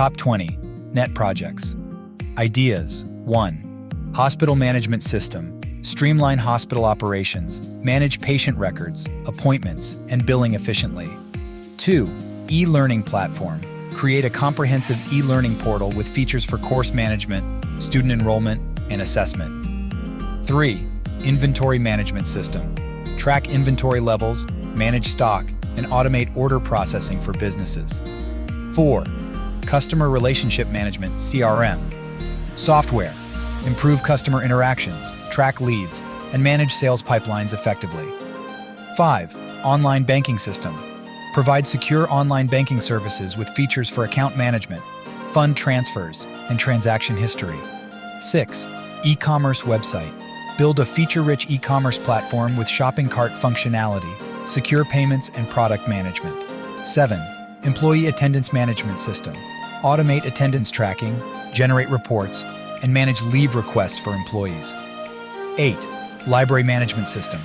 Top 20 Net Projects. Ideas. 1. Hospital Management System. Streamline hospital operations, manage patient records, appointments, and billing efficiently. 2. E-learning platform. Create a comprehensive e-learning portal with features for course management, student enrollment, and assessment. 3. Inventory management system. Track inventory levels, manage stock, and automate order processing for businesses. 4. Customer relationship management (CRM). Software. Improve customer interactions, track leads, and manage sales pipelines effectively. 5. Online banking system. Provide secure online banking services with features for account management, fund transfers, and transaction history. 6. E-commerce website. Build a feature-rich e-commerce platform with shopping cart functionality, secure payments, and product management. 7. Employee attendance management system. Automate attendance tracking, generate reports, and manage leave requests for employees. 8. Library management system.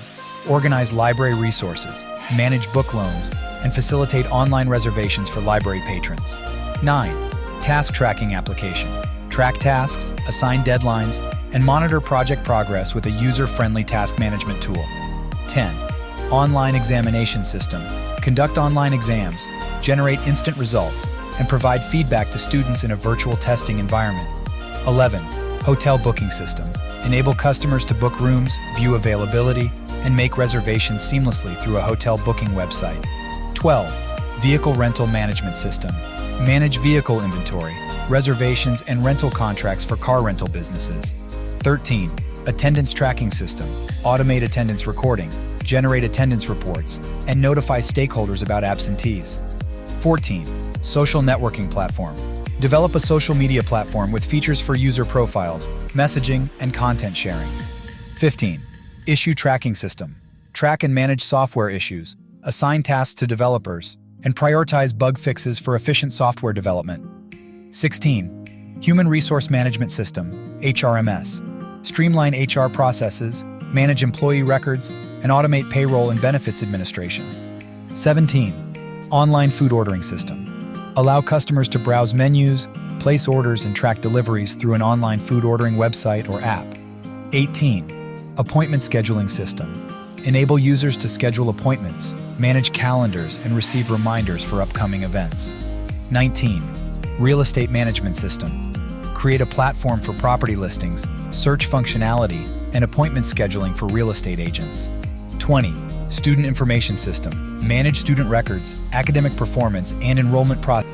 Organize library resources, manage book loans, and facilitate online reservations for library patrons. 9. Task tracking application. Track tasks, assign deadlines, and monitor project progress with a user-friendly task management tool. 10. Online examination system. Conduct online exams, generate instant results, and provide feedback to students in a virtual testing environment. 11. Hotel booking system. Enable customers to book rooms, view availability, and make reservations seamlessly through a hotel booking website. 12. Vehicle rental management system. Manage vehicle inventory, reservations, and rental contracts for car rental businesses. 13. Attendance tracking system. Automate attendance recording, generate attendance reports, and notify stakeholders about absentees. 14. Social networking platform. Develop a social media platform with features for user profiles, messaging, and content sharing. 15. Issue tracking system. Track and manage software issues, assign tasks to developers, and prioritize bug fixes for efficient software development. 16. Human resource management system, HRMS. Streamline HR processes, manage employee records, and automate payroll and benefits administration. 17. Online food ordering system. Allow customers to browse menus, place orders, and track deliveries through an online food ordering website or app. 18. Appointment scheduling system. Enable users to schedule appointments, manage calendars, and receive reminders for upcoming events. 19. Real estate management system. Create a platform for property listings, search functionality, and appointment scheduling for real estate agents. 20. Student information system. Manage student records, academic performance, and enrollment process.